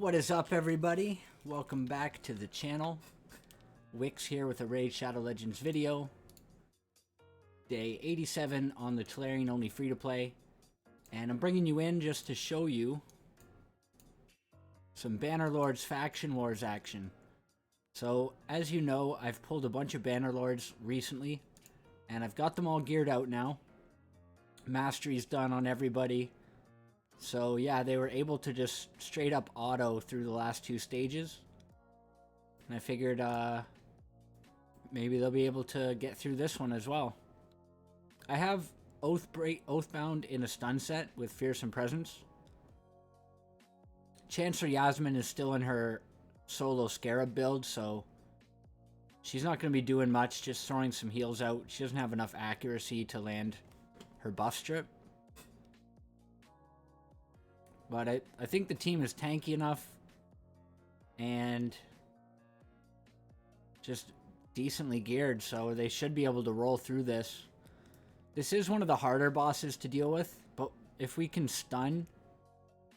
What is up, everybody? Welcome back to the channel. Wix here with a Raid Shadow Legends video. Day 87 on the Telerian only free-to-play. And I'm bringing you in just to show you some Bannerlords Faction Wars action. So, as you know, I've pulled a bunch of Bannerlords recently. And I've got them all geared out now. Mastery's done on everybody. So yeah, they were able to just straight up auto through the last two stages. And I figured maybe they'll be able to get through this one as well. I have Oathbound in a stun set with Fearsome Presence. Chancellor Yasmin is still in her solo Scarab build, so she's not going to be doing much, just throwing some heals out. She doesn't have enough accuracy to land her buff strip. But I think the team is tanky enough and just decently geared, so they should be able to roll through this. This is one of the harder bosses to deal with, but if we can stun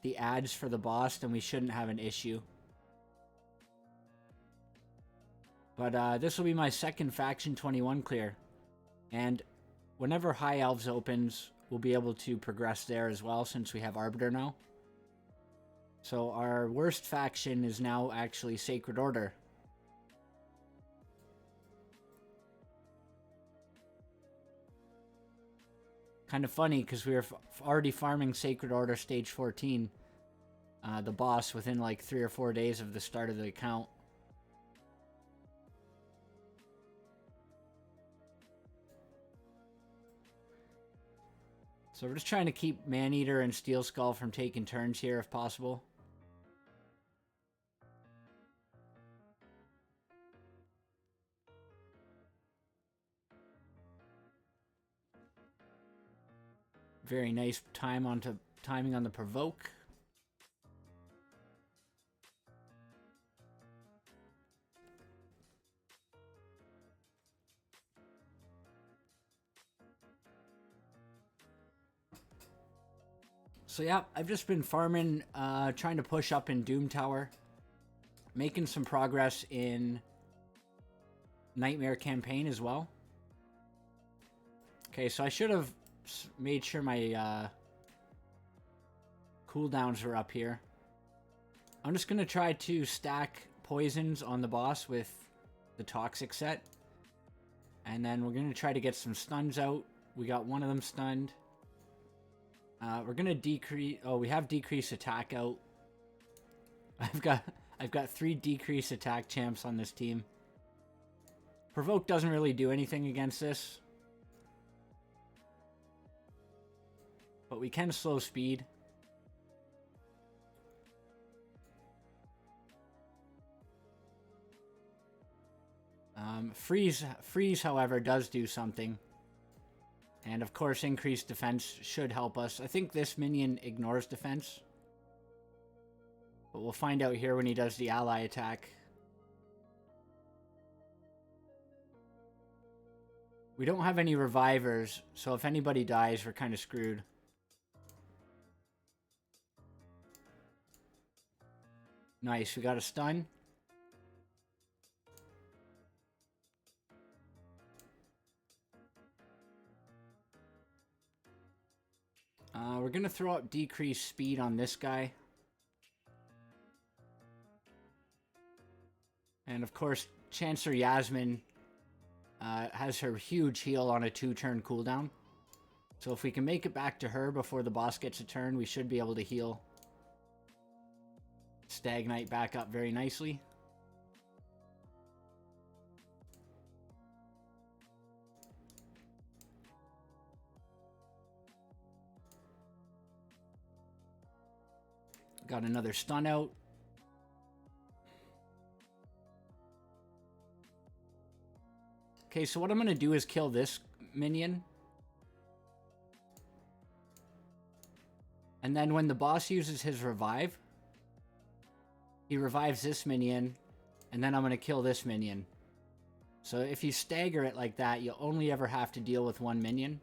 the ads for the boss, then we shouldn't have an issue. But this will be my second Faction 21 clear. And whenever High Elves opens, we'll be able to progress there as well, since we have Arbiter now. So our worst faction is now actually Sacred Order. Kind of funny because we were already farming Sacred Order stage 14. The boss within like 3 or 4 days of the start of the account. So we're just trying to keep Maneater and Steel Skull from taking turns here if possible. Very nice timing on the provoke. So yeah, I've just been farming, trying to push up in Doom Tower. Making some progress in Nightmare Campaign as well. Okay, so I should have made sure my cooldowns were up here. I'm just going to try to stack poisons on the boss with the Toxic set. And then we're going to try to get some stuns out. We got one of them stunned. We're going to decrease... Oh, we have decreased attack out. I've got 3 decreased attack champs on this team. Provoke doesn't really do anything against this. But we can slow speed. Freeze, however, does do something. And of course, increased defense should help us. I think this minion ignores defense. But we'll find out here when he does the ally attack. We don't have any revivers, so if anybody dies, we're kind of screwed. Nice, we got a stun. We're going to throw out decreased speed on this guy. And of course, Chancellor Yasmin has her huge heal on a 2-turn cooldown. So if we can make it back to her before the boss gets a turn, we should be able to heal Stag Knight back up very nicely. Got another stun out. Okay, so what I'm going to do is kill this minion. And then when the boss uses his revive, he revives this minion, and then I'm going to kill this minion. So if you stagger it like that, you'll only ever have to deal with one minion.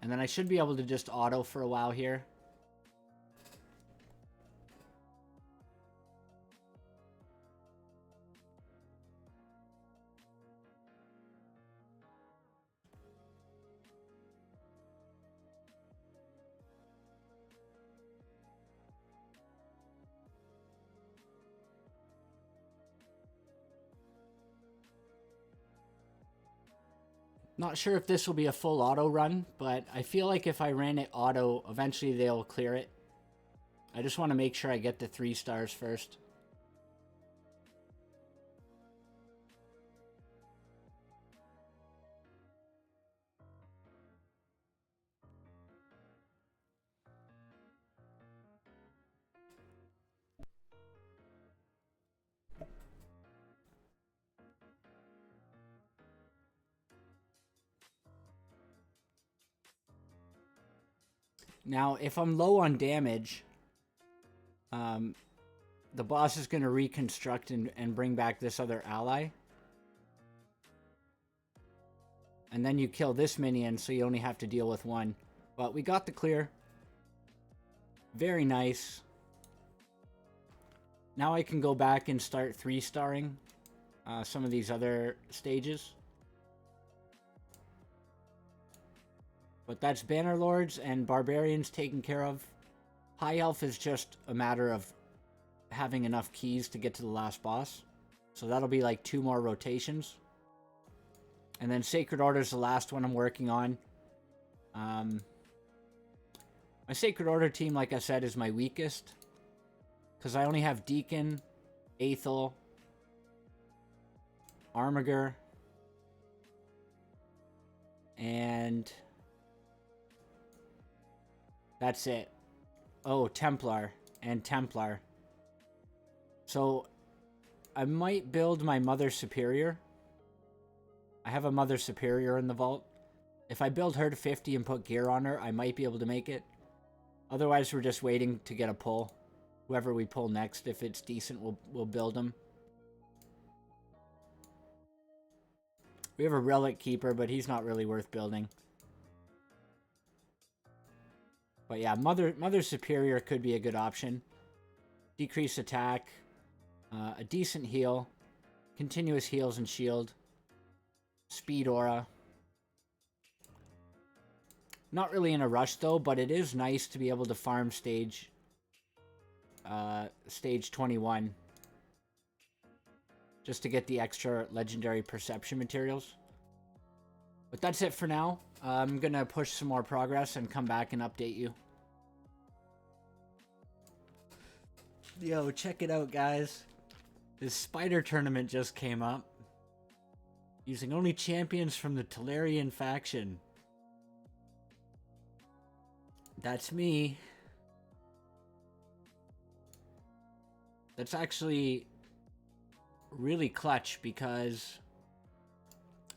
And then I should be able to just auto for a while here. Not sure if this will be a full auto run, but I feel like if I ran it auto, eventually they'll clear it. I just want to make sure I get the 3 stars first. Now, if I'm low on damage, the boss is going to reconstruct and bring back this other ally. And then you kill this minion, so you only have to deal with 1. But we got the clear. Very nice. Now I can go back and start 3-starring some of these other stages. But that's Bannerlords and Barbarians taken care of. High Elf is just a matter of having enough keys to get to the last boss. So that'll be like 2 more rotations. And then Sacred Order is the last one I'm working on. My Sacred Order team, like I said, is my weakest. Because I only have Deacon, Aethel, Armiger, and that's it. Oh, Templar and Templar. So I might build my Mother Superior. I have a Mother Superior in the vault. If I build her to 50 and put gear on her, I might be able to make it. Otherwise, we're just waiting to get a pull. Whoever we pull next, if it's decent, we'll build them. We have a Relic Keeper, but he's not really worth building. But yeah, Mother Superior could be a good option. Decrease attack, a decent heal, continuous heals and shield, speed aura. Not really in a rush though, but it is nice to be able to farm stage 21 just to get the extra legendary perception materials. But that's it for now. I'm gonna push some more progress and come back and update you. Yo, check it out, guys. This spider tournament just came up. Using only champions from the Telerian faction. That's me. That's actually really clutch because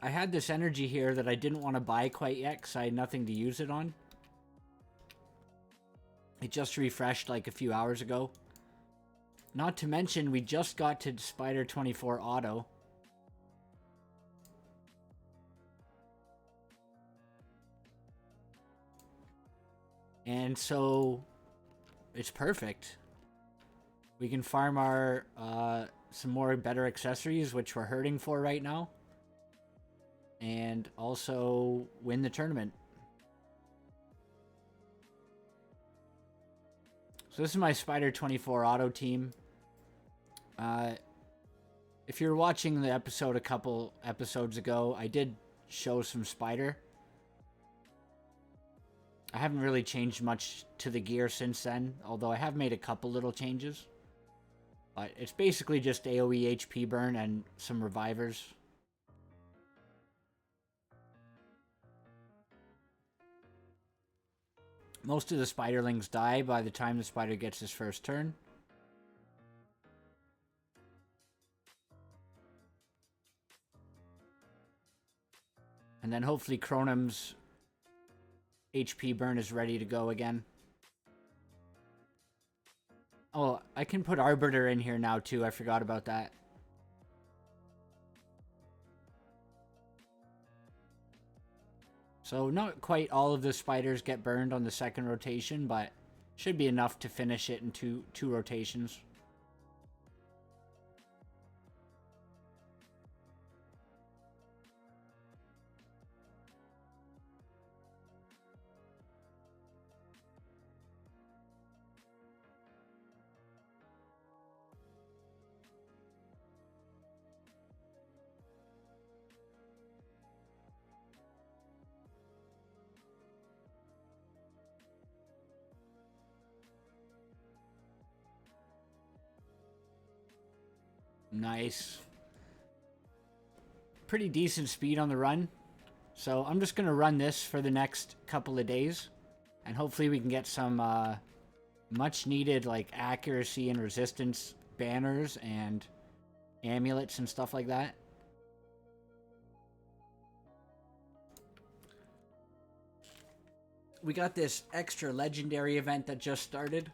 I had this energy here that I didn't want to buy quite yet because I had nothing to use it on. It just refreshed like a few hours ago. Not to mention, we just got to Spider 24 Auto. And so, it's perfect. We can farm our, some more better accessories, which we're hurting for right now. And also win the tournament. So this is my Spider 24 Auto team. If you're watching the episode a couple episodes ago, I did show some Spider. I haven't really changed much to the gear since then, although I have made a couple little changes. But it's basically just AoE HP burn and some revivers. Most of the spiderlings die by the time the spider gets his first turn. And then hopefully Cronum's HP burn is ready to go again. Oh, I can put Arbiter in here now too. I forgot about that. So not quite all of the spiders get burned on the second rotation, but should be enough to finish it in two rotations. Nice. Pretty decent speed on the run. So I'm just going to run this for the next couple of days. And hopefully we can get some much needed like accuracy and resistance banners and amulets and stuff like that. We got this extra legendary event that just started.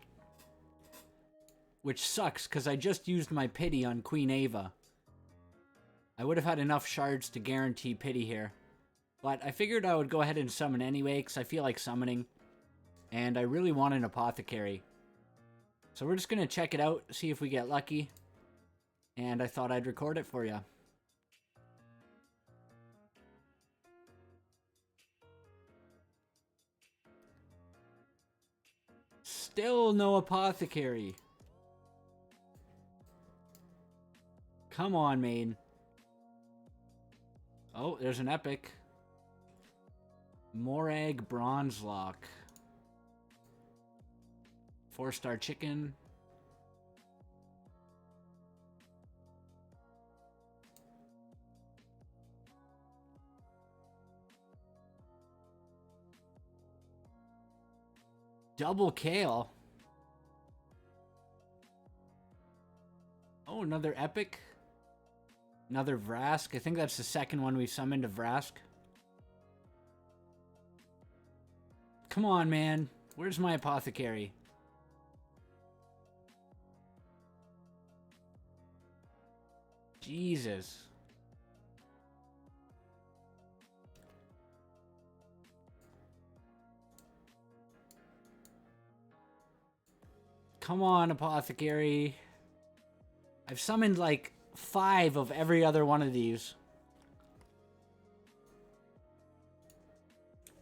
Which sucks, because I just used my pity on Queen Ava. I would have had enough shards to guarantee pity here. But I figured I would go ahead and summon anyway, because I feel like summoning. And I really want an apothecary. So we're just going to check it out, see if we get lucky. And I thought I'd record it for you. Still no apothecary. Come on, main. Oh, there's an epic. Morag Bronze Lock. 4-star chicken. Double Kale. Oh, another epic. Another Vrask. I think that's the second one we summoned, a Vrask. Come on, man. Where's my apothecary? Jesus. Come on, apothecary. I've summoned like 5 of every other one of these.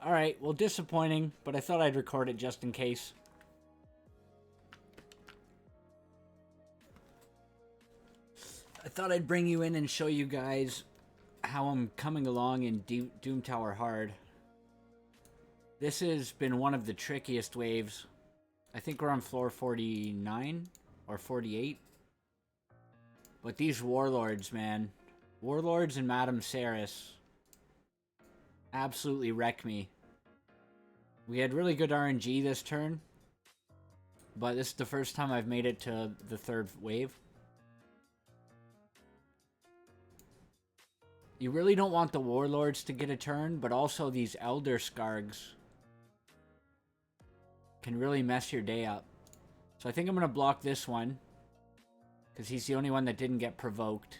Alright, well, disappointing, but I thought I'd record it just in case. I thought I'd bring you in and show you guys how I'm coming along in Doom Tower Hard. This has been one of the trickiest waves. I think we're on floor 49 or 48. But these warlords, man. Warlords and Madame Saris absolutely wreck me. We had really good RNG this turn. But this is the first time I've made it to the 3rd wave. You really don't want the warlords to get a turn, but also these Elder Scargs can really mess your day up. So I think I'm going to block this one. Because he's the only one that didn't get provoked.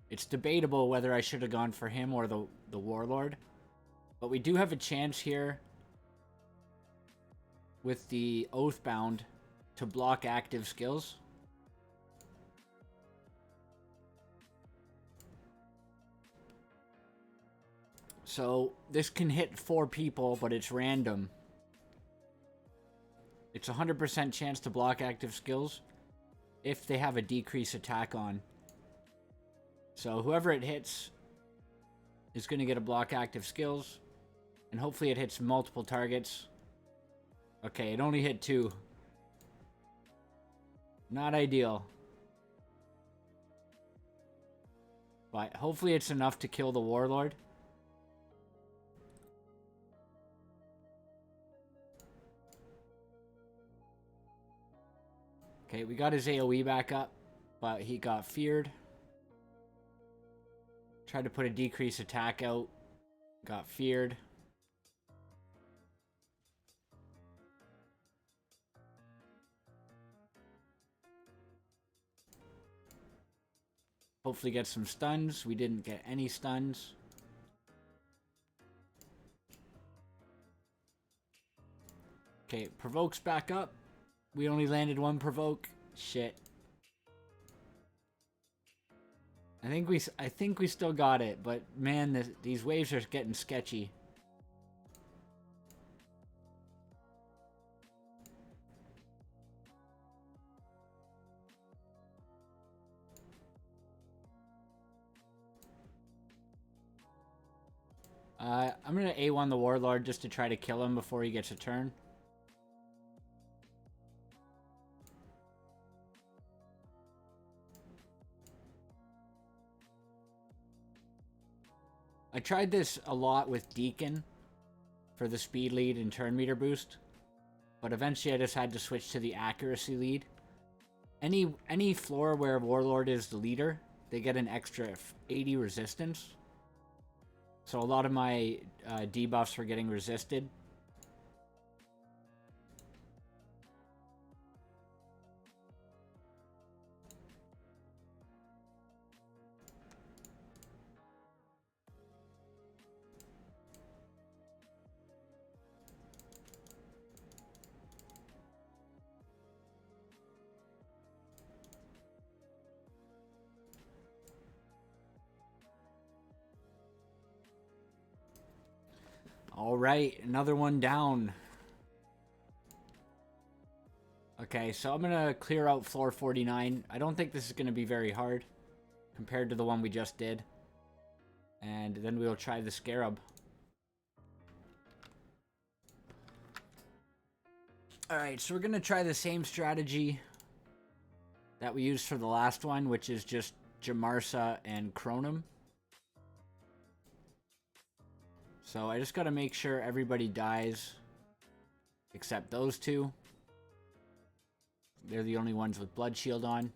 It's debatable whether I should have gone for him or the Warlord. But we do have a chance here with the Oathbound to block active skills. So this can hit 4 people, but it's random. It's a 100% chance to block active skills if they have a decrease attack on. So whoever it hits is going to get a block active skills. And hopefully it hits multiple targets. Okay, it only hit 2. Not ideal. But hopefully it's enough to kill the Warlord. Okay, we got his AoE back up, but he got feared. Tried to put a decrease attack out. Got feared. Hopefully get some stuns. We didn't get any stuns. Okay, provokes back up. We only landed 1 provoke. Shit. I think we still got it, but man, these waves are getting sketchy. I'm gonna A1 the Warlord just to try to kill him before he gets a turn. I tried this a lot with Deacon for the speed lead and turn meter boost, but eventually I just had to switch to the accuracy lead. Any floor where Warlord is the leader, they get an extra 80 resistance. So a lot of my debuffs were getting resisted. Alright, another one down. Okay, so I'm gonna clear out floor 49. I don't think this is gonna be very hard compared to the one we just did. And then we'll try the Scarab. Alright, so we're gonna try the same strategy that we used for the last one, which is just Jamarsa and Chronum. So I just gotta make sure everybody dies except those two. They're the only ones with Blood Shield on.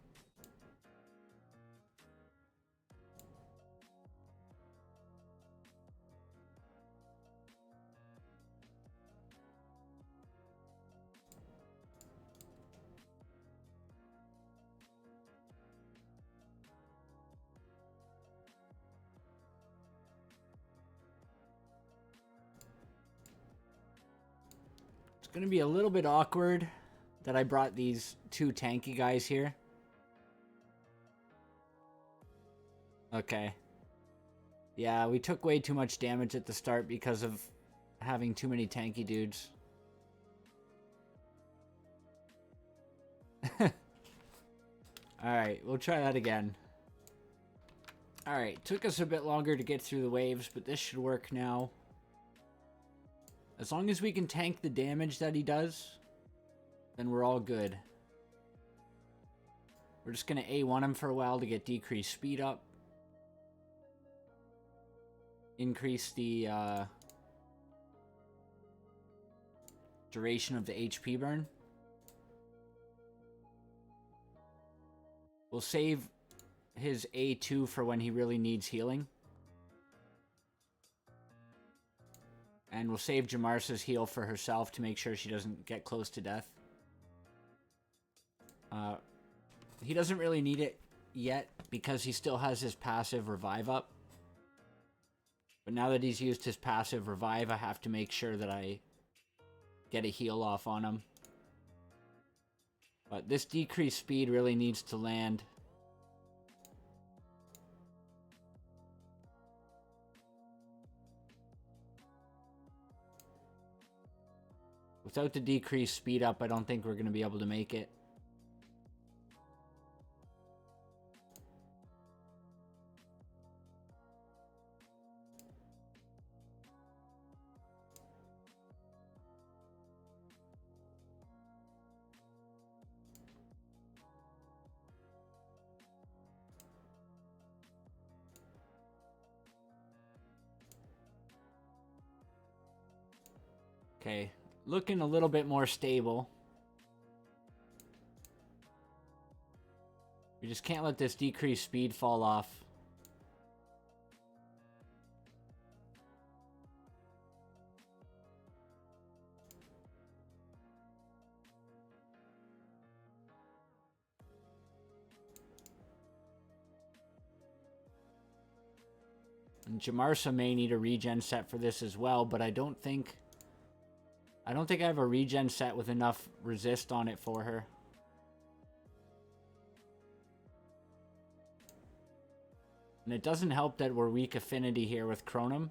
It's gonna be a little bit awkward that I brought these two tanky guys here. Okay. Yeah, we took way too much damage at the start because of having too many tanky dudes. Alright, we'll try that again. Alright, took us a bit longer to get through the waves, but this should work now. As long as we can tank the damage that he does, then we're all good. We're just going to A1 him for a while to get decreased speed up. Increase the duration of the HP burn. We'll save his A2 for when he really needs healing. And we'll save Jamarsa's heal for herself to make sure she doesn't get close to death. He doesn't really need it yet because he still has his passive revive up. But now that he's used his passive revive, I have to make sure that I get a heal off on him. But this decreased speed really needs to land. Without the decreased speed up, I don't think we're going to be able to make it. Okay, looking a little bit more stable. We just can't let this decreased speed fall off. And Jamarsa may need a regen set for this as well, but I don't think I have a regen set with enough resist on it for her. And it doesn't help that we're weak affinity here with Chronum.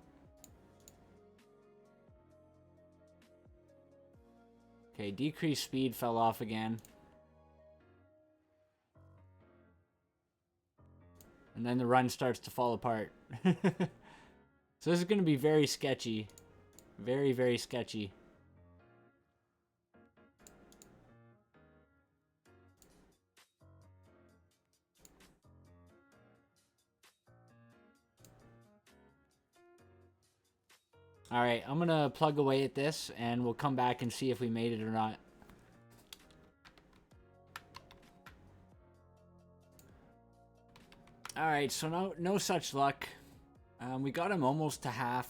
Okay, decreased speed fell off again. And then the run starts to fall apart. So this is going to be very sketchy. Very, very sketchy. Alright, I'm gonna plug away at this, and we'll come back and see if we made it or not. Alright, so no such luck. We got him almost to half,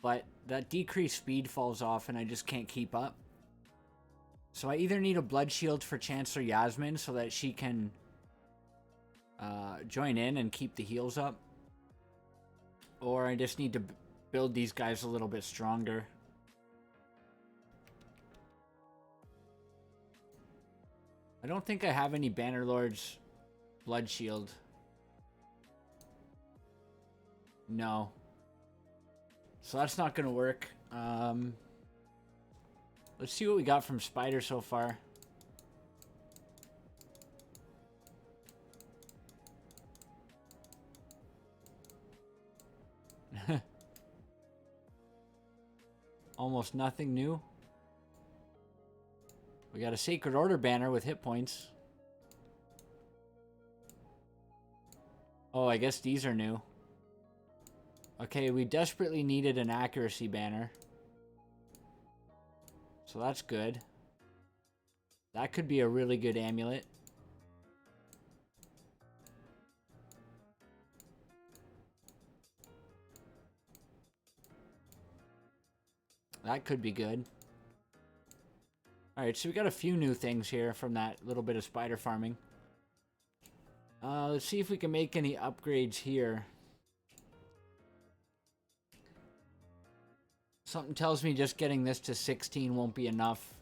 but that decreased speed falls off and I just can't keep up. So I either need a blood shield for Chancellor Yasmin so that she can join in and keep the heals up, or I just need to build these guys a little bit stronger. I don't think I have any Bannerlords blood shield. No. So that's not gonna work. Let's see what we got from Spider so far. Almost nothing new. We got a Sacred Order banner with hit points. Oh, I guess these are new. Okay, we desperately needed an accuracy banner. So that's good. That could be a really good amulet. That could be good. Alright, so we got a few new things here from that little bit of spider farming. Let's see if we can make any upgrades here. Something tells me just getting this to 16 won't be enough.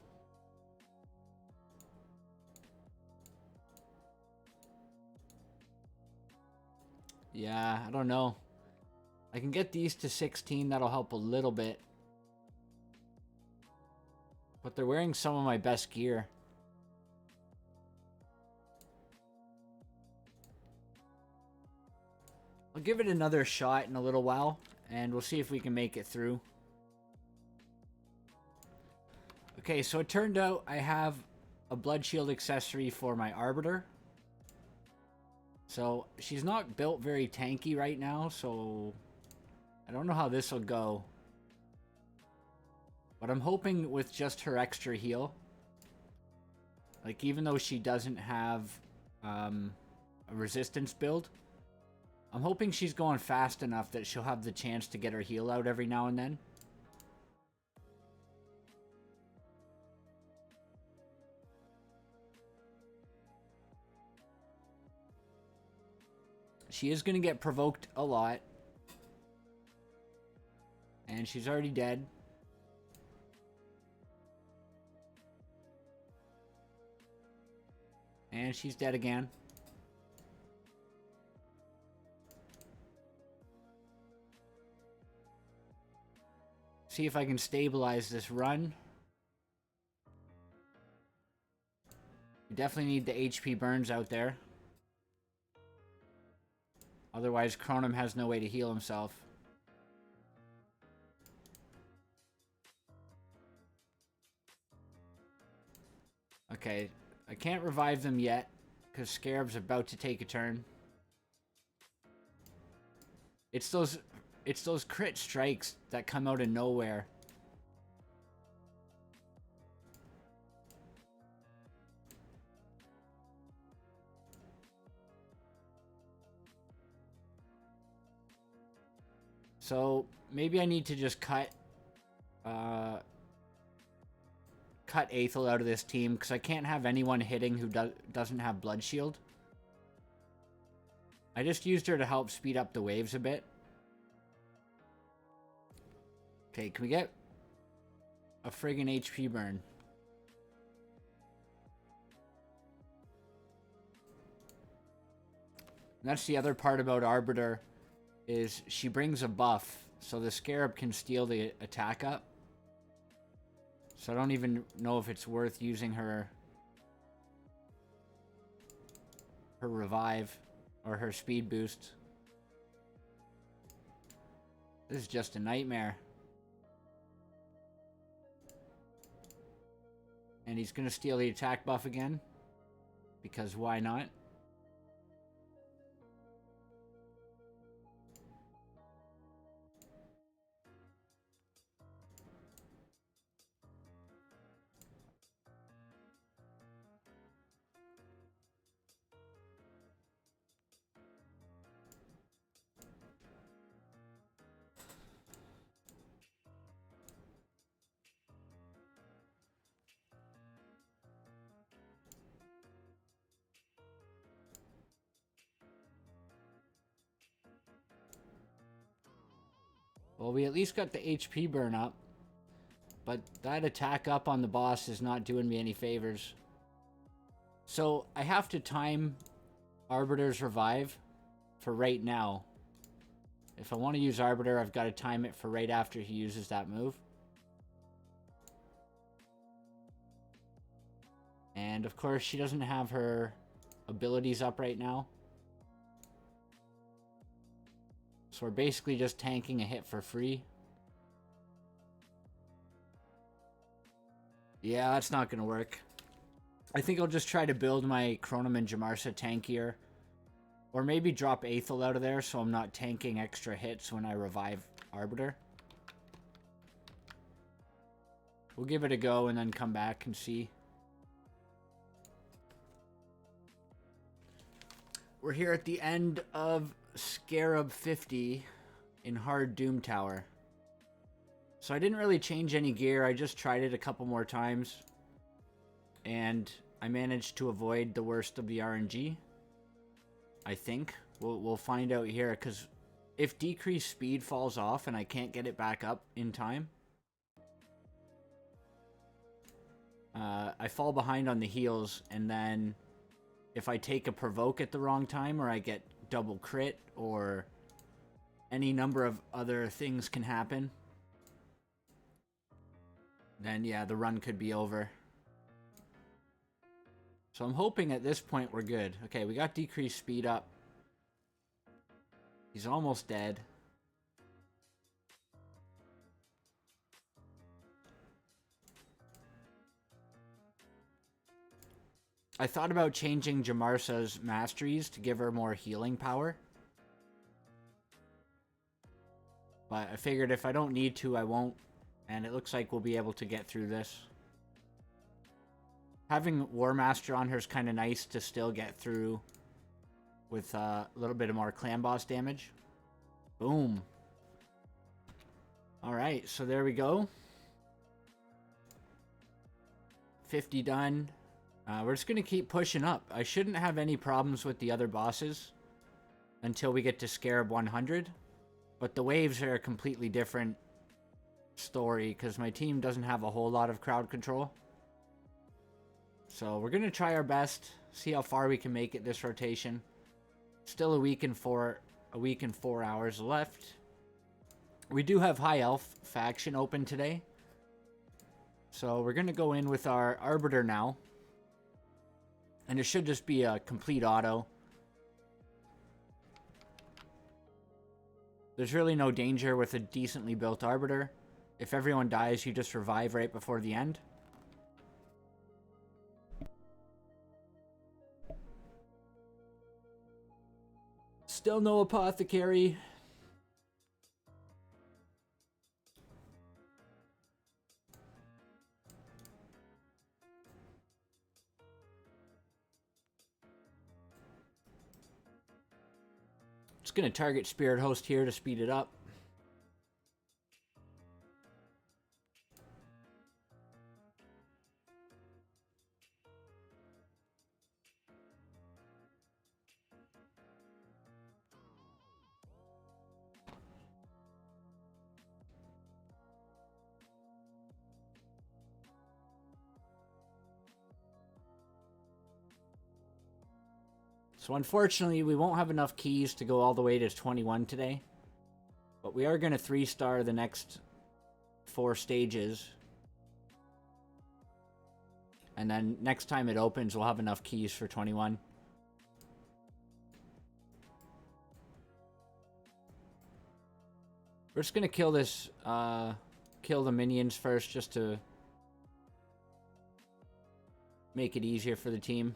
Yeah, I don't know. I can get these to 16, that'll help a little bit. But they're wearing some of my best gear. I'll give it another shot in a little while, and we'll see if we can make it through. Okay, so it turned out I have a blood shield accessory for my Arbiter. So she's not built very tanky right now, so I don't know how this will go. But I'm hoping with just her extra heal, like even though she doesn't have a resistance build, I'm hoping she's going fast enough that she'll have the chance to get her heal out every now and then. She is going to get provoked a lot. And she's already dead. And she's dead again. See if I can stabilize this run. We definitely need the HP burns out there. Otherwise, Chronom has no way to heal himself. Okay, I can't revive them yet, because Scarab's about to take a turn. It's those crit strikes that come out of nowhere. So maybe I need to just cut Aethel out of this team, because I can't have anyone hitting who doesn't have Blood Shield. I just used her to help speed up the waves a bit. Okay, can we get a friggin' HP burn? And that's the other part about Arbiter, is she brings a buff, so the Scarab can steal the attack up. So I don't even know if it's worth using her revive or her speed boost. This is just a nightmare. And he's gonna steal the attack buff again, because why not? Well, we at least got the HP burn up. But that attack up on the boss is not doing me any favors. So I have to time Arbiter's revive for right now. If I want to use Arbiter, I've got to time it for right after he uses that move. And of course, she doesn't have her abilities up right now. So we're basically just tanking a hit for free. Yeah, that's not going to work. I think I'll just try to build my Chronom and Jamarsa tankier. Or maybe drop Aethel out of there so I'm not tanking extra hits when I revive Arbiter. We'll give it a go and then come back and see. We're here at the end of Scarab 50 in Hard Doom Tower. So I didn't really change any gear. I just tried it a couple more times. And I managed to avoid the worst of the RNG. I think. We'll find out here, because if decreased speed falls off and I can't get it back up in time, I fall behind on the heals, and then if I take a provoke at the wrong time, or I get double crit, or any number of other things can happen, then yeah, the run could be over. So I'm hoping at this point we're good. Okay, we got decreased speed up. He's almost dead. I thought about changing Jamarsa's masteries to give her more healing power. But I figured if I don't need to, I won't. And it looks like we'll be able to get through this. Having War Master on her is kind of nice to still get through with a little bit of more clan boss damage. Boom. Alright, so there we go. 50 done. We're just going to keep pushing up. I shouldn't have any problems with the other bosses until we get to Scarab 100. But the waves are a completely different story because my team doesn't have a whole lot of crowd control. So we're going to try our best, see how far we can make it this rotation. Still a week and 4 hours left. We do have High Elf faction open today. So we're going to go in with our Arbiter now. And it should just be a complete auto. There's really no danger with a decently built Arbiter. If everyone dies, you just revive right before the end. Still no Apothecary. Just going to target Spirit Host here to speed it up. So unfortunately, we won't have enough keys to go all the way to 21 today. But we are going to 3-star the next 4 stages. And then next time it opens, we'll have enough keys for 21. We're just going to kill this, kill the minions first just to make it easier for the team.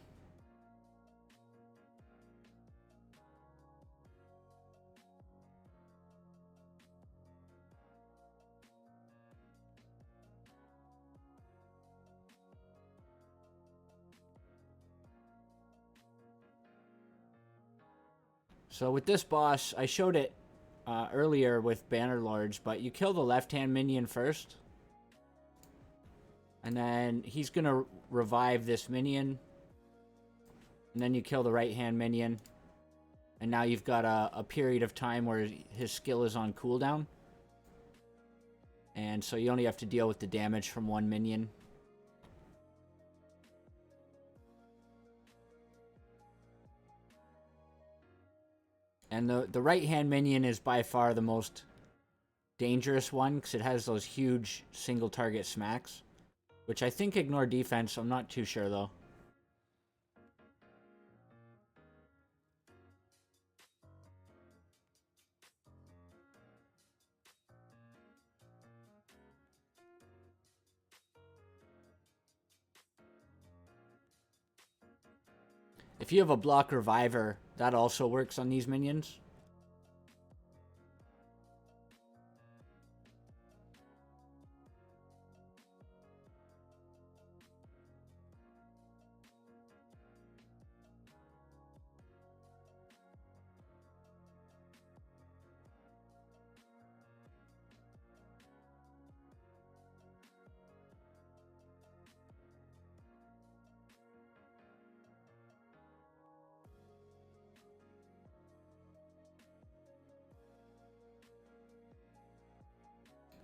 So with this boss, I showed it earlier with Bannerlords, but you kill the left-hand minion first. And then he's going to revive this minion. And then you kill the right-hand minion. And now you've got a period of time where his skill is on cooldown. And so you only have to deal with the damage from one minion. And the right-hand minion is by far the most dangerous one, because it has those huge single-target smacks. Which I think ignore defense, I'm not too sure though. If you have a block reviver, that also works on these minions.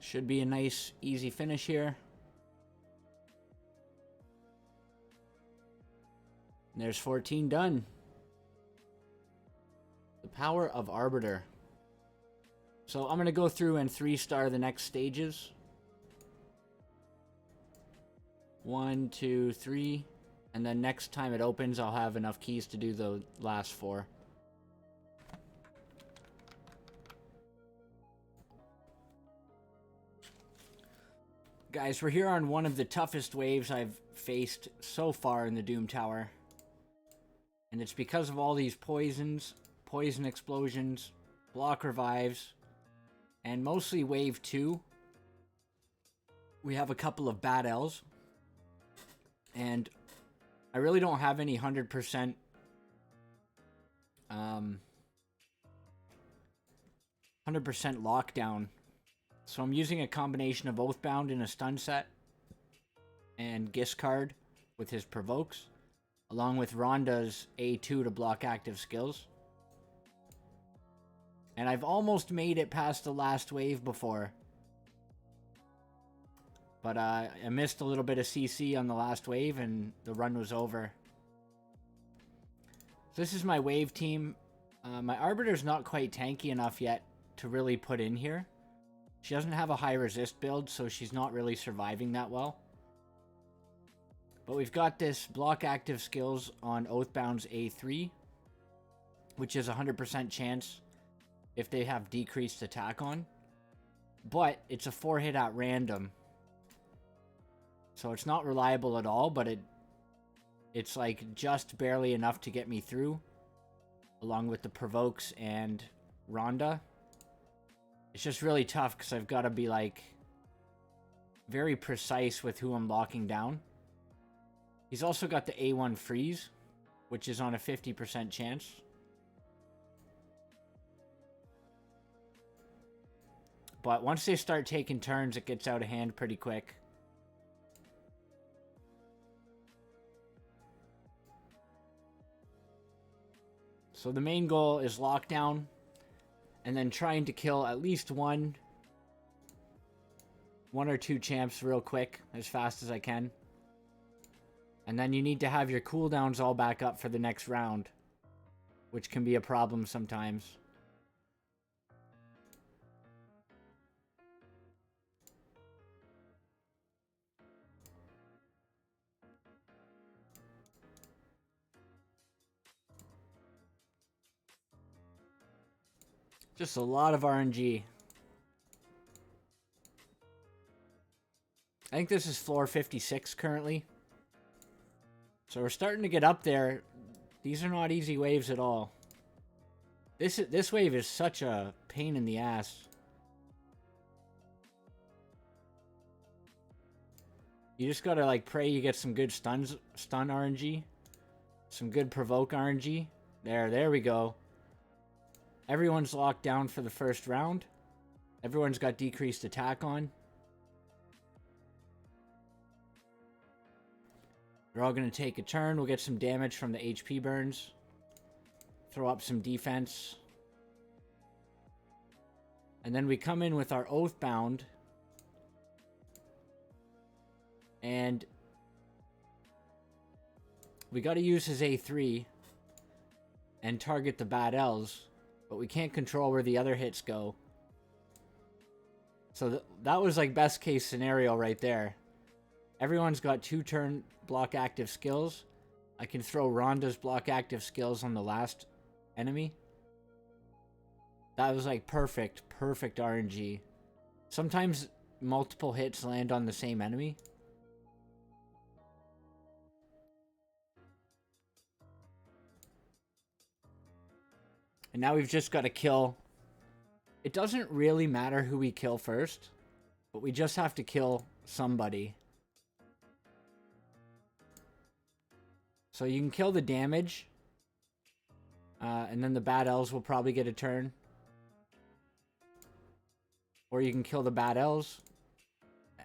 Should be a nice, easy finish here. And there's 14 done. The power of Arbiter. So I'm going to go through and 3-star the next stages. 1, 2, 3. And then next time it opens, I'll have enough keys to do the last 4. Guys, we're here on one of the toughest waves I've faced so far in the Doom Tower. And it's because of all these poisons, poison explosions, block revives, and mostly wave 2. We have a couple of bad Elves. And I really don't have any 100% 100% lockdown. So I'm using a combination of Oathbound in a stun set and Giscard with his provokes, along with Rhonda's A2 to block active skills. And I've almost made it past the last wave before. But I missed a little bit of CC on the last wave and the run was over. So this is my wave team. My Arbiter's not quite tanky enough yet to really put in here. She doesn't have a high resist build, so she's not really surviving that well. But we've got this block active skills on Oathbound's A3, which is a 100% chance if they have decreased attack on. But it's a 4-hit at random. So it's not reliable at all, but it's like just barely enough to get me through, along with the provokes and Rhonda. It's just really tough because I've got to be like very precise with who I'm locking down. He's also got the A1 freeze, which is on a 50% chance. But once they start taking turns, it gets out of hand pretty quick. So the main goal is lockdown. And then trying to kill at least one or two champs real quick, as fast as I can. And then you need to have your cooldowns all back up for the next round, which can be a problem sometimes. Just a lot of RNG. I think this is floor 56 currently. So we're starting to get up there. These are not easy waves at all. This wave is such a pain in the ass. You just gotta like pray you get some good stun RNG. Some good provoke RNG. There we go. Everyone's locked down for the first round. Everyone's got decreased attack on. They're all going to take a turn. We'll get some damage from the HP burns. Throw up some defense. And then we come in with our Oathbound And we got to use his A3 and target the bad elves, but we can't control where the other hits go. So that was like best case scenario right there. Everyone's got 2 turn block active skills. I can throw Rhonda's block active skills on the last enemy. That was like perfect RNG. Sometimes multiple hits land on the same enemy. And now we've just got to kill. It doesn't really matter who we kill first, but we just have to kill somebody. So you can kill the damage, and then the bad elves will probably get a turn. Or you can kill the bad elves,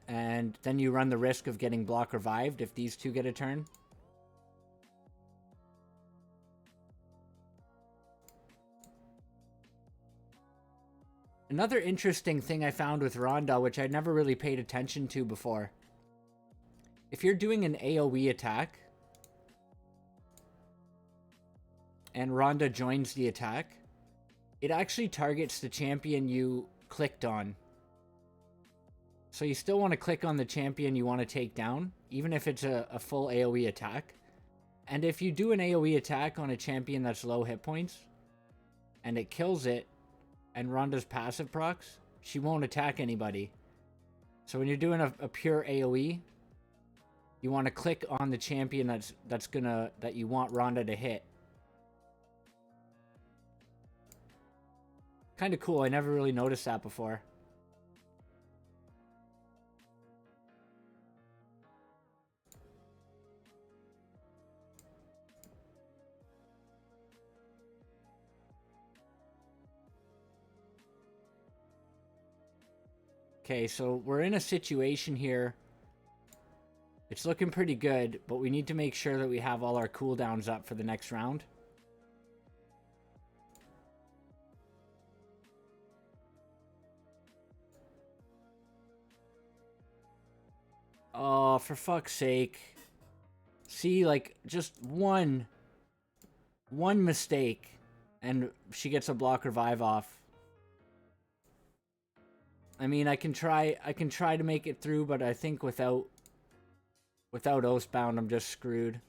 and then you run the risk of getting block revived if these two get a turn. Another interesting thing I found with Rhonda, which I'd never really paid attention to before. If you're doing an AoE attack, and Rhonda joins the attack, it actually targets the champion you clicked on. So you still want to click on the champion you want to take down, even if it's a full AoE attack. And if you do an AoE attack on a champion that's low hit points, and it kills it, and Rhonda's passive procs, she won't attack anybody. So when you're doing a pure AoE, you want to click on the champion that you want Rhonda to hit. Kind of cool. I never really noticed that before. Okay, so we're in a situation here. It's looking pretty good, but we need to make sure that we have all our cooldowns up for the next round. Oh, for fuck's sake. See, like, just one mistake, and she gets a block revive off. I mean, I can try to make it through, but I think without Oathbound, I'm just screwed.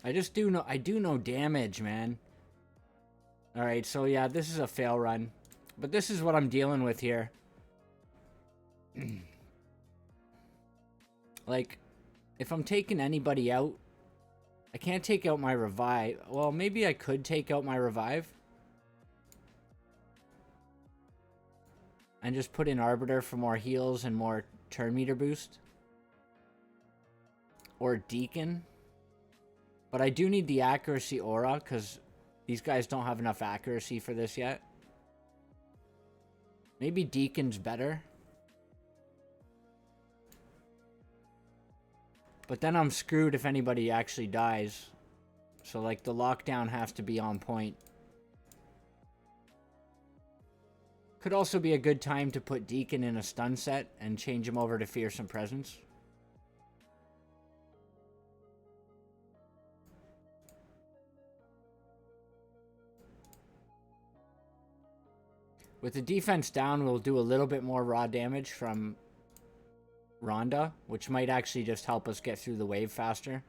I do know damage, man. Alright, so yeah, this is a fail run. But this is what I'm dealing with here. Like, if I'm taking anybody out, I can't take out my revive. Well, maybe I could take out my revive. And just put in Arbiter for more heals and more turn meter boost. Or Deacon. But I do need the accuracy aura, because these guys don't have enough accuracy for this yet. Maybe Deacon's better. But then I'm screwed if anybody actually dies. So, like, the lockdown has to be on point. Could also be a good time to put Deacon in a stun set and change him over to Fearsome Presence. With the defense down, we'll do a little bit more raw damage from Rhonda, which might actually just help us get through the wave faster.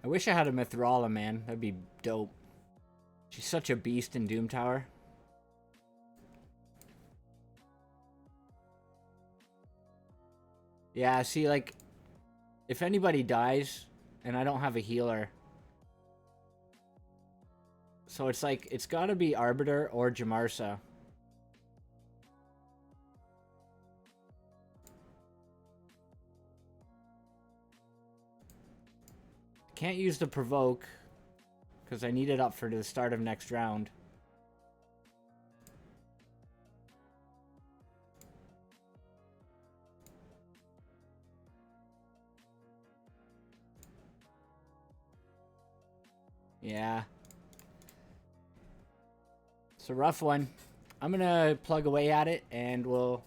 I wish I had a Mithrala, man. That'd be dope. She's such a beast in Doom Tower. Yeah, see, like, if anybody dies and I don't have a healer, So it's like, it's gotta be Arbiter or Jamarsa. Can't use the provoke because I need it up for the start of next round. Yeah. It's a rough one. I'm gonna plug away at it and we'll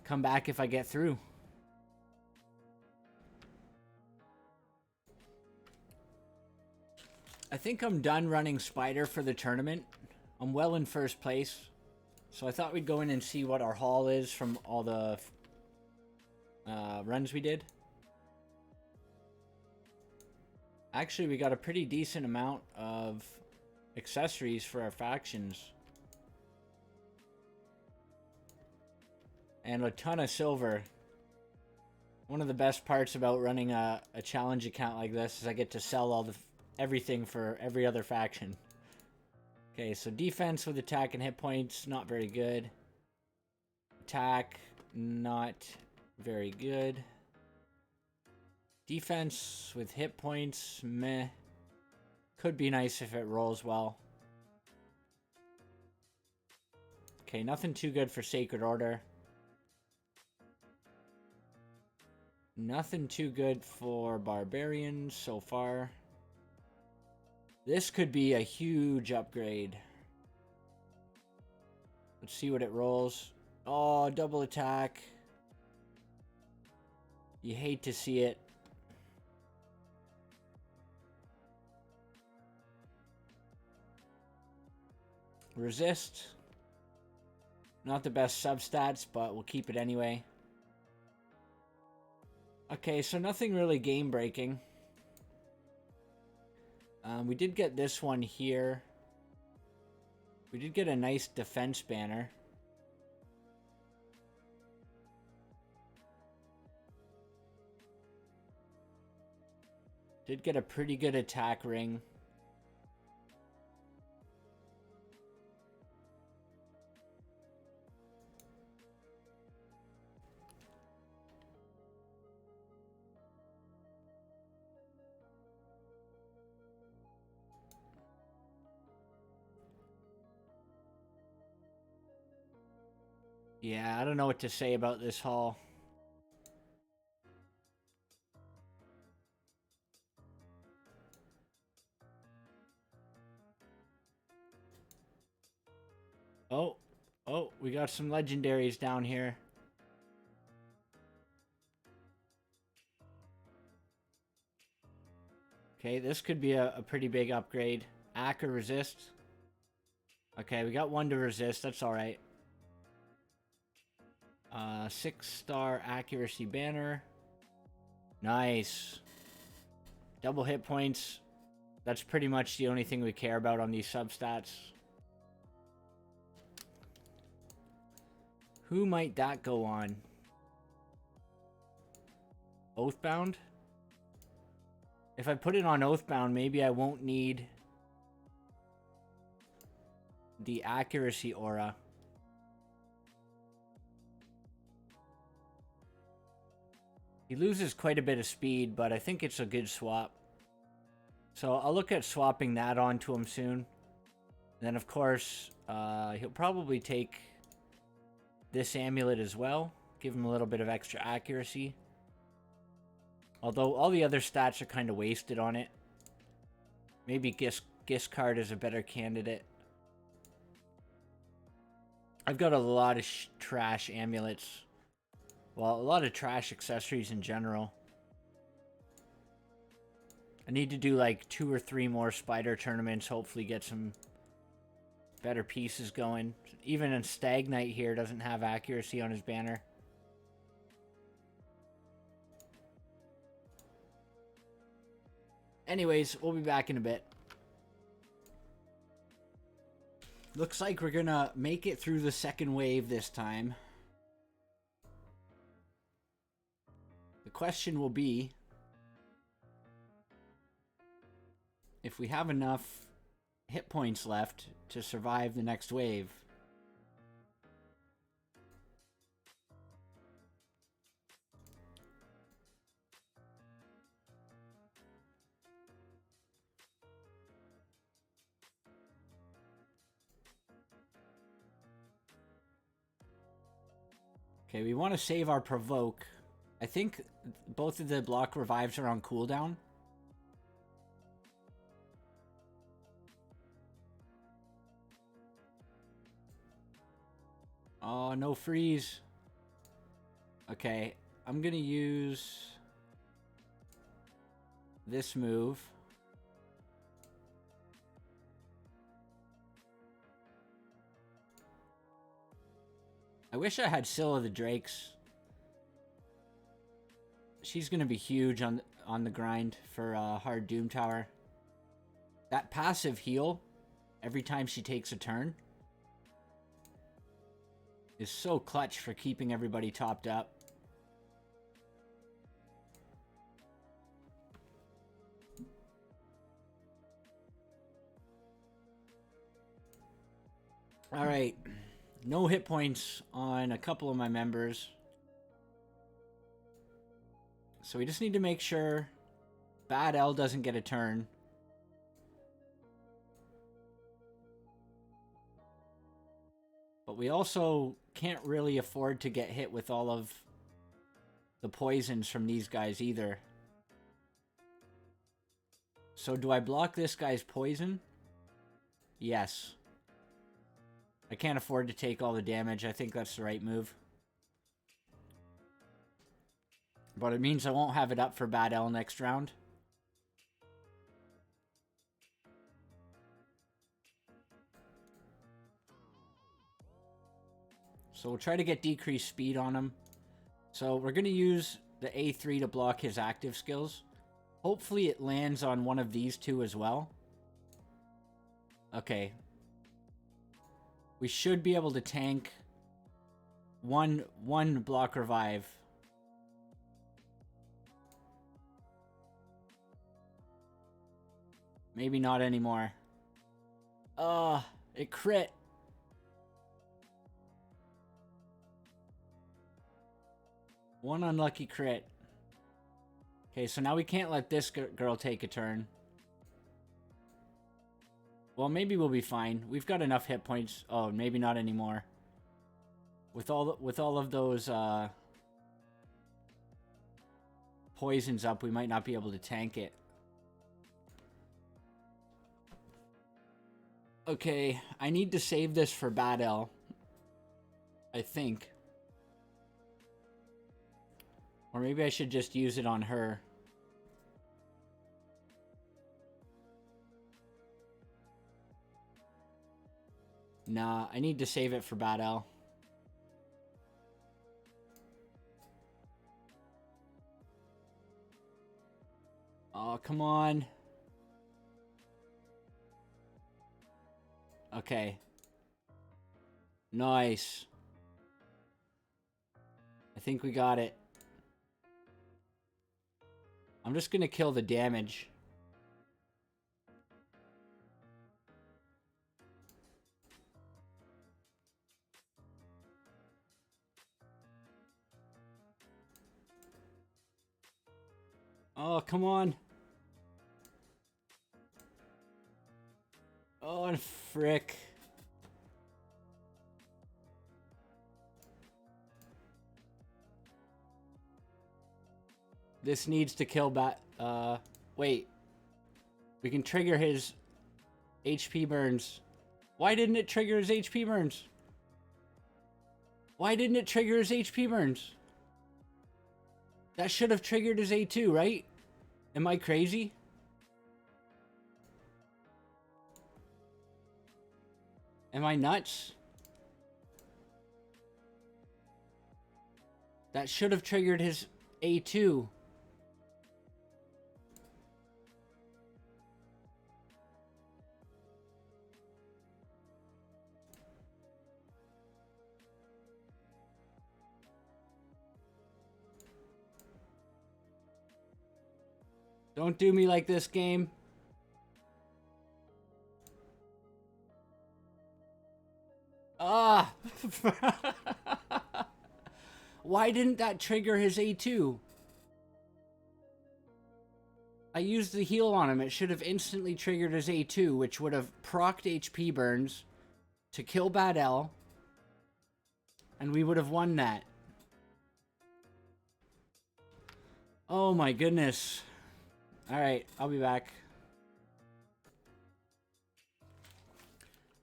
come back if I get through. I think I'm done running Spider for the tournament. I'm well in first place. So I thought we'd go in and see what our haul is from all the runs we did. Actually, we got a pretty decent amount of accessories for our factions. And a ton of silver. One of the best parts about running a challenge account like this is I get to sell all the everything for every other faction. Okay, so defense with attack and hit points, not very good. Attack, not very good. Defense with hit points, meh. Could be nice if it rolls well. Okay, nothing too good for Sacred Order. Nothing too good for Barbarians so far. This could be a huge upgrade. Let's see what it rolls. Oh, double attack. You hate to see it. Resist. Not the best substats, but we'll keep it anyway. Okay, so nothing really game breaking. We did get this one here. We did get a nice defense banner. Did get a pretty good attack ring. Yeah, I don't know what to say about this haul. Oh, we got some legendaries down here. Okay, this could be a pretty big upgrade. Ack or resist. Okay, we got one to resist. That's alright. 6-star accuracy banner. Nice. Double hit points. That's pretty much the only thing we care about on these substats. Who might that go on? Oathbound? If I put it on Oathbound, maybe I won't need the accuracy aura. He loses quite a bit of speed, but I think it's a good swap. So I'll look at swapping that onto him soon. Then, of course, he'll probably take this amulet as well. Give him a little bit of extra accuracy. Although all the other stats are kind of wasted on it. Maybe Giscard is a better candidate. I've got a lot of trash amulets. Well, a lot of trash accessories in general. I need to do like 2 or 3 more spider tournaments. Hopefully get some better pieces going. Even in Stag Knight here doesn't have accuracy on his banner. Anyways, we'll be back in a bit. Looks like we're gonna make it through the second wave this time. The question will be if we have enough hit points left to survive the next wave. Okay, we want to save our provoke. I think both of the block revives are on cooldown. Oh, no freeze. Okay, I'm gonna use this move. I wish I had Scylla the Drakes. She's gonna be huge on the grind for hard Doom Tower. That passive heal every time she takes a turn is so clutch for keeping everybody topped up. Alright. No hit points on a couple of my members. So we just need to make sure Bad L doesn't get a turn. But we also can't really afford to get hit with all of the poisons from these guys either. So do I block this guy's poison? Yes. I can't afford to take all the damage. I think that's the right move. But it means I won't have it up for Bad L next round. So we'll try to get decreased speed on him. So we're going to use the A3 to block his active skills. Hopefully it lands on one of these two as well. Okay. We should be able to tank one block revive. Maybe not anymore. It crit. One unlucky crit. Okay, so now we can't let this girl take a turn. Well, maybe we'll be fine. We've got enough hit points. Oh, maybe not anymore. With all of those poisons up, we might not be able to tank it. Okay, I need to save this for Bad L. I think. Or maybe I should just use it on her. Nah, I need to save it for Bad L. Oh, come on. Okay. Nice. I think we got it. I'm just gonna kill the damage. Oh, come on. Oh, frick. This needs to kill wait. We can trigger his HP burns. Why didn't it trigger his HP burns? Why didn't it trigger his HP burns? That should have triggered his A2, right? Am I crazy? Am I nuts? That should have triggered his A2. Don't do me like this, game. Ah! Why didn't that trigger his A2? I used the heal on him. It should have instantly triggered his A2, which would have procced HP burns to kill Bad L, and we would have won that. Oh my goodness. Alright, I'll be back.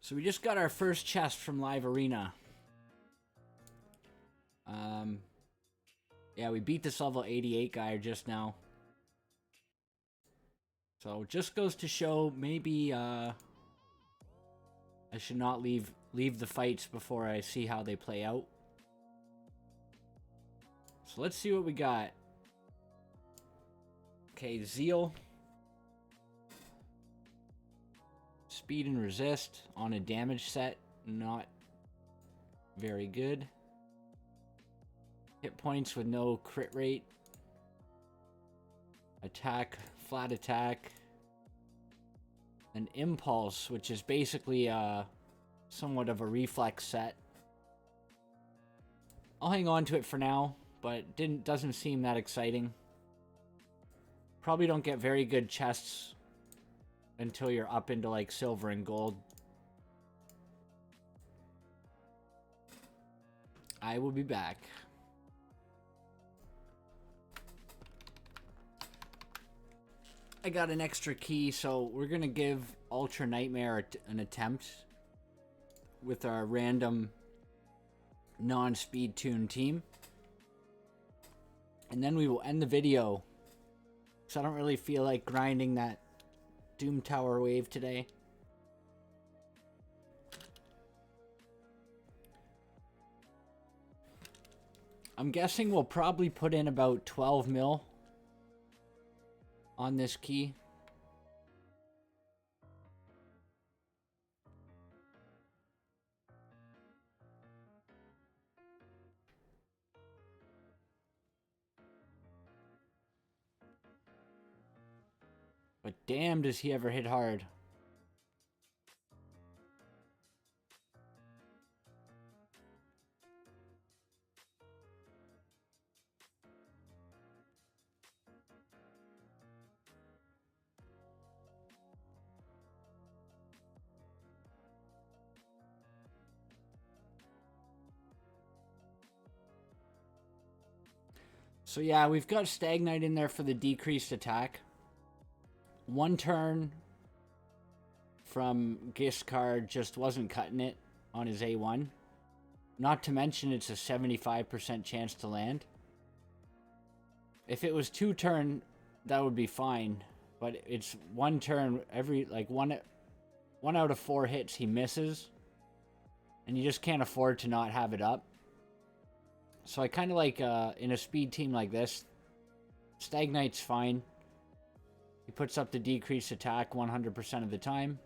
So we just got our first chest from Live Arena. Yeah, we beat this level 88 guy just now. So just goes to show maybe I should not leave the fights before I see how they play out. So let's see what we got. Okay, Zeal. Speed and resist on a damage set, not very good. Hit points with no crit rate. Attack, flat attack. An impulse, which is basically somewhat of a reflex set. I'll hang on to it for now, but doesn't seem that exciting. Probably don't get very good chests until you're up into like silver and gold. I will be back. I got an extra key, so we're gonna give Ultra Nightmare an attempt with our random non-speed tune team. And then we will end the video. So I don't really feel like grinding that Doom Tower wave today. I'm guessing we'll probably put in about 12 mil on this key. But damn, does he ever hit hard. So yeah, we've got Stagnite in there for the decreased attack. One turn from Giscard just wasn't cutting it on his A1. Not to mention it's a 75% chance to land. If it was 2 turn, that would be fine. But it's 1 turn every, like one out of 4 hits he misses. And you just can't afford to not have it up. So I kind of like, in a speed team like this, Stagnite's fine. He puts up the decreased attack 100% of the time.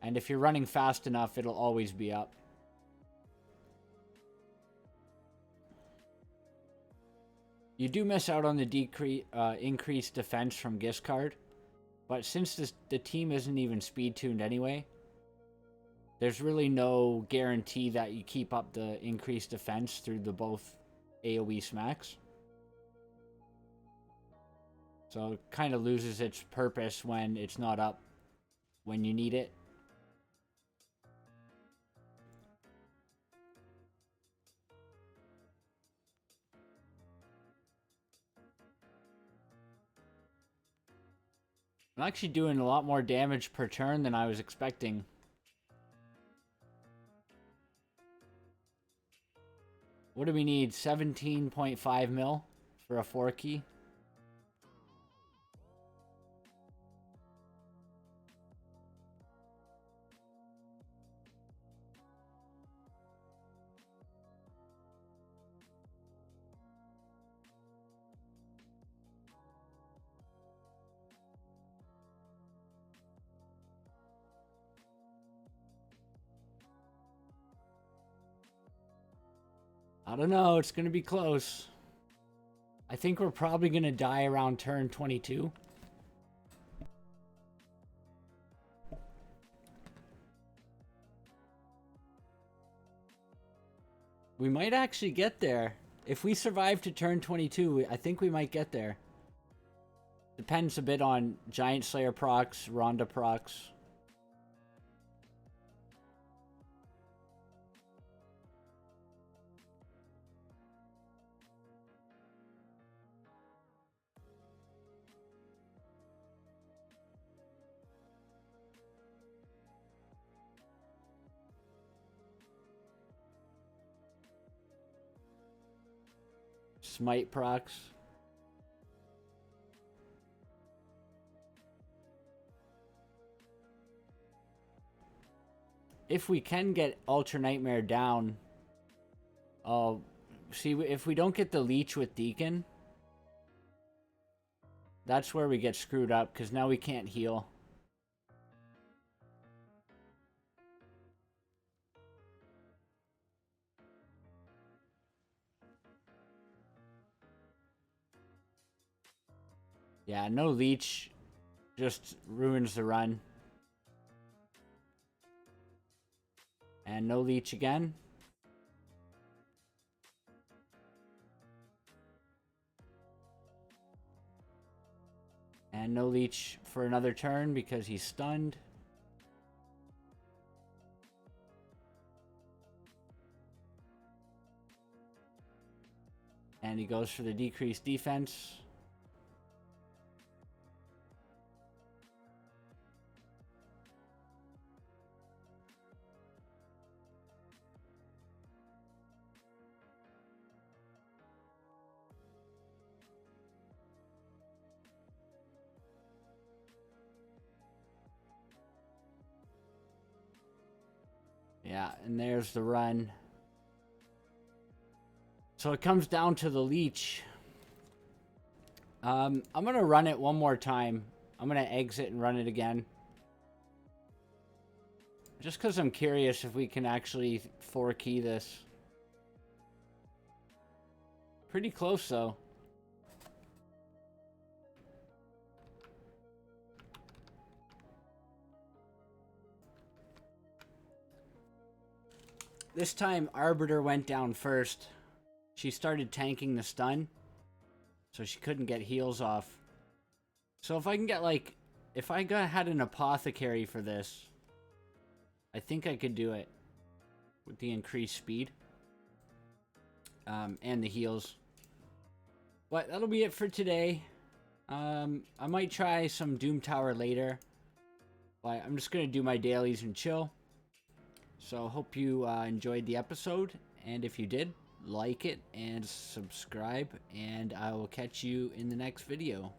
And if you're running fast enough, it'll always be up. You do miss out on the increased defense from Giscard. But since the team isn't even speed tuned anyway, there's really no guarantee that you keep up the increased defense through the both AoE smacks. So it kind of loses its purpose when it's not up when you need it. I'm actually doing a lot more damage per turn than I was expecting. What do we need? 17.5 mil for a 4 key? I don't know, it's going to be close. I think we're probably going to die around turn 22. We might actually get there. If we survive to turn 22, I think we might get there. Depends a bit on Giant Slayer procs, Ronda procs. Smite procs. If we can get Ultra Nightmare down, see, if we don't get the Leech with Deacon, that's where we get screwed up, because now we can't heal. Yeah, no Leech just ruins the run. And no Leech again. And no Leech for another turn because he's stunned. And he goes for the decreased defense. Yeah, and there's the run. So it comes down to the Leech. I'm going to run it one more time. I'm going to exit and run it again. Just because I'm curious if we can actually 4-key this. Pretty close, though. This time, Arbiter went down first. She started tanking the stun, so she couldn't get heals off. So if I can get, like, if I had an Apothecary for this, I think I could do it with the increased speed and the heals. But that'll be it for today. I might try some Doom Tower later, but I'm just going to do my dailies and chill. So hope you enjoyed the episode, and if you did, like it and subscribe, and I will catch you in the next video.